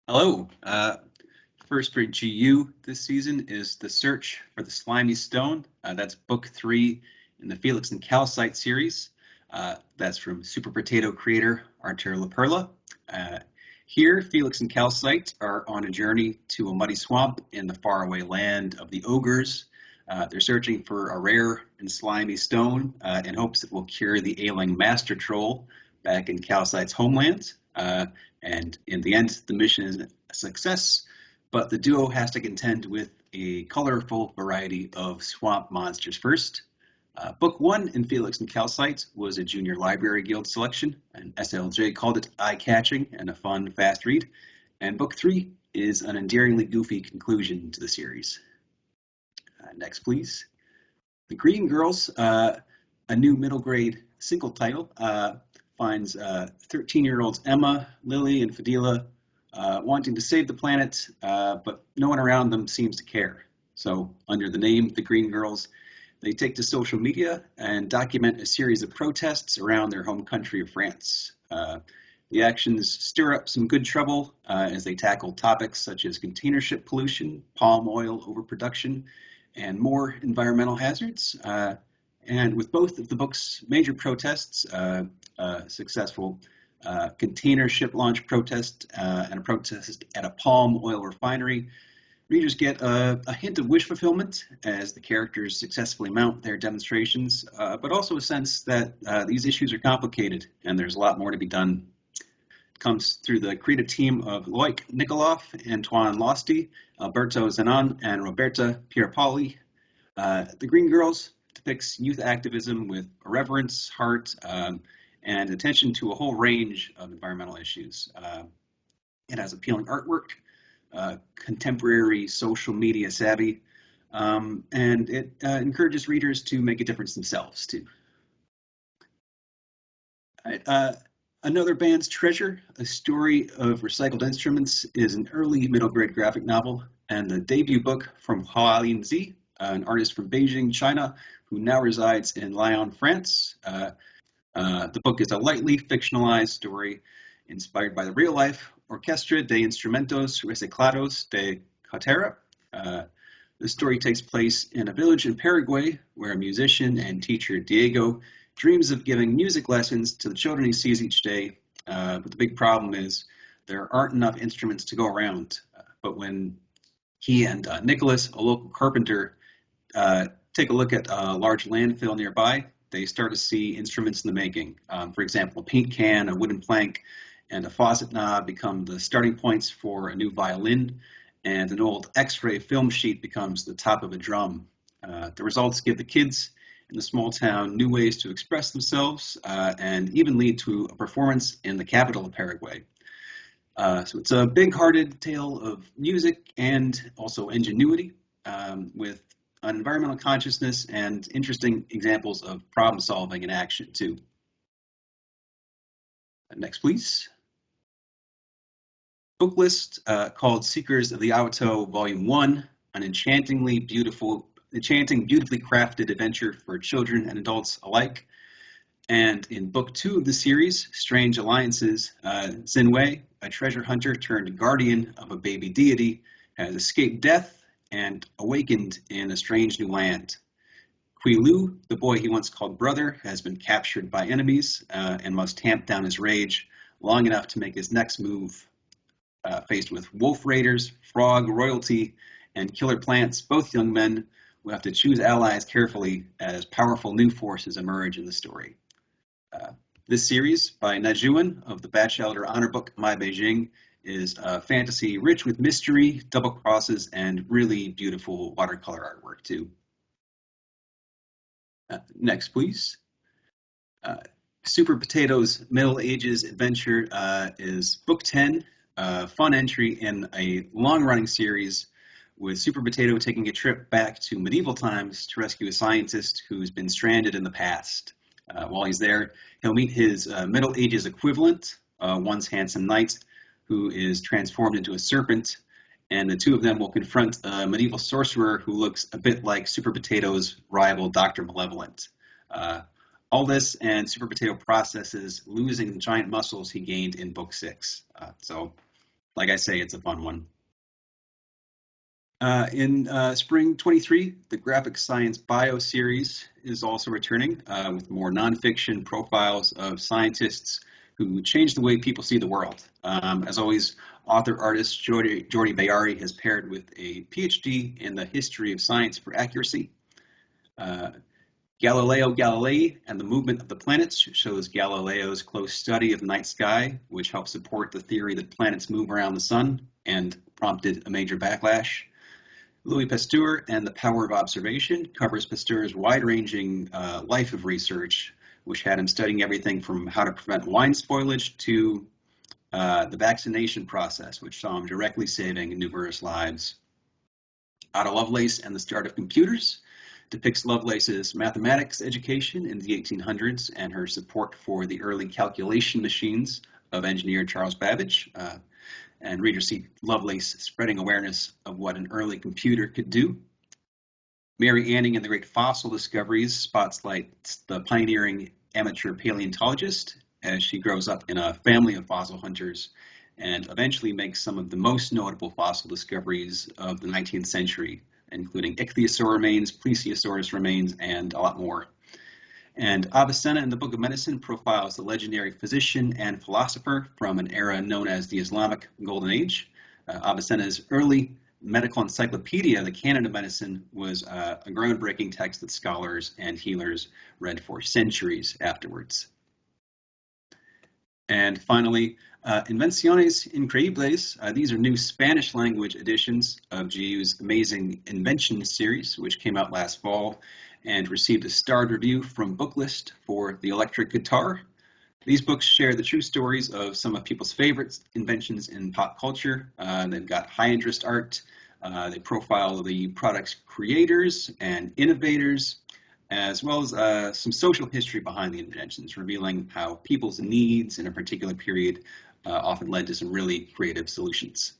Hello. First for GU this season is The Search for the Slimy Stone. That's book 3 in the Felix and Calcite series. That's from Super Potato creator Artur Laperla. Here, Felix and Calcite are on a journey to a muddy swamp in the faraway land of the Ogres. They're searching for a rare and slimy stone in hopes it will cure the ailing master troll back in Calcite's homeland. And in the end, the mission is a success, but the duo has to contend with a colorful variety of swamp monsters first. Book 1 in Felix and Calcite was a Junior Library Guild selection, and SLJ called it eye-catching and a fun, fast read. And Book 3 is an endearingly goofy conclusion to the series. Next, please. The Green Girls, a new middle grade single title, finds 13-year-olds Emma, Lily, and Fadila wanting to save the planet, but no one around them seems to care. So under the name The Green Girls, they take to social media and document a series of protests around their home country of France. The actions stir up some good trouble as they tackle topics such as container ship pollution, palm oil overproduction, and more environmental hazards. And with both of the book's major protests, successful container ship launch protest and a protest at a palm oil refinery, readers get a hint of wish fulfillment as the characters successfully mount their demonstrations, but also a sense that these issues are complicated and there's a lot more to be done. It comes through the creative team of Loic Nicolas, Antoine Losty, Alberto Zanon, and Roberta Pierpoli. The Green Girls depicts youth activism with irreverence, heart, and attention to a whole range of environmental issues. It has appealing artwork, contemporary social media savvy, and it encourages readers to make a difference themselves too. Another band's treasure, A Story of Recycled Instruments, is an early middle grade graphic novel and the debut book from Hua Linzi, an artist from Beijing, China, who now resides in Lyon, France. The book is a lightly fictionalized story inspired by the real-life Orquestra de Instrumentos Reciclados de Cartera. The story takes place in a village in Paraguay where a musician and teacher, Diego, dreams of giving music lessons to the children he sees each day. But the big problem is there aren't enough instruments to go around. But when he and Nicolas, a local carpenter, take a look at a large landfill nearby, they start to see instruments in the making. For example, a paint can, a wooden plank, and a faucet knob become the starting points for a new violin, and an old X-ray film sheet becomes the top of a drum. The results give the kids in the small town new ways to express themselves and even lead to a performance in the capital of Paraguay. So it's a big-hearted tale of music and also ingenuity with an environmental consciousness and interesting examples of problem solving in action too. Next, please. Book list called Seekers of the Auto, Volume 1, an enchanting, beautifully crafted adventure for children and adults alike. And in Book 2 of the series, Strange Alliances, Xinyue, a treasure hunter turned guardian of a baby deity, has escaped death and awakened in a strange new land. Qiliu, the boy he once called brother, has been captured by enemies and must tamp down his rage long enough to make his next move. Faced with wolf raiders, frog royalty, and killer plants, both young men will have to choose allies carefully as powerful new forces emerge in the story. This series by Najuan of the Batchelder Honor Book My Beijing is a fantasy rich with mystery, double crosses, and really beautiful watercolor artwork too. Next, please. Super Potato's Middle Ages Adventure is Book 10, a fun entry in a long-running series with Super Potato taking a trip back to medieval times to rescue a scientist who's been stranded in the past. While he's there, he'll meet his Middle Ages equivalent, once handsome knight, who is transformed into a serpent, and the two of them will confront a medieval sorcerer who looks a bit like Super Potato's rival, Dr. Malevolent. All this and Super Potato processes losing the giant muscles he gained in Book 6. So like I say, it's a fun one. In spring 23, the Graphic Science Bio series is also returning with more nonfiction profiles of scientists who change the way people see the world. As always, author-artist Jordi Bayari has paired with a PhD in the history of science for accuracy. Galileo Galilei and the Movement of the Planets shows Galileo's close study of the night sky, which helps support the theory that planets move around the sun and prompted a major backlash. Louis Pasteur and the Power of Observation covers Pasteur's wide-ranging life of research, which had him studying everything from how to prevent wine spoilage to the vaccination process, which saw him directly saving numerous lives. Ada Lovelace and the Start of Computers depicts Lovelace's mathematics education in the 1800s and her support for the early calculation machines of engineer Charles Babbage. And readers see Lovelace spreading awareness of what an early computer could do. Mary Anning and the Great Fossil Discoveries spotlights the pioneering amateur paleontologist as she grows up in a family of fossil hunters and eventually makes some of the most notable fossil discoveries of the 19th century, including ichthyosaur remains, plesiosaurus remains, and a lot more. And Avicenna in the Book of Medicine profiles the legendary physician and philosopher from an era known as the Islamic Golden Age. Avicenna's early medical encyclopedia, the Canon of Medicine, was a groundbreaking text that scholars and healers read for centuries afterwards. And finally, Invenciones Increíbles. These are new Spanish language editions of Qiliu's amazing Invention series, which came out last fall and received a starred review from Booklist for the electric guitar. These books share the true stories of some of people's favorite inventions in pop culture. They've got high interest art. They profile the product's creators and innovators, as well as some social history behind the inventions, revealing how people's needs in a particular period often led to some really creative solutions.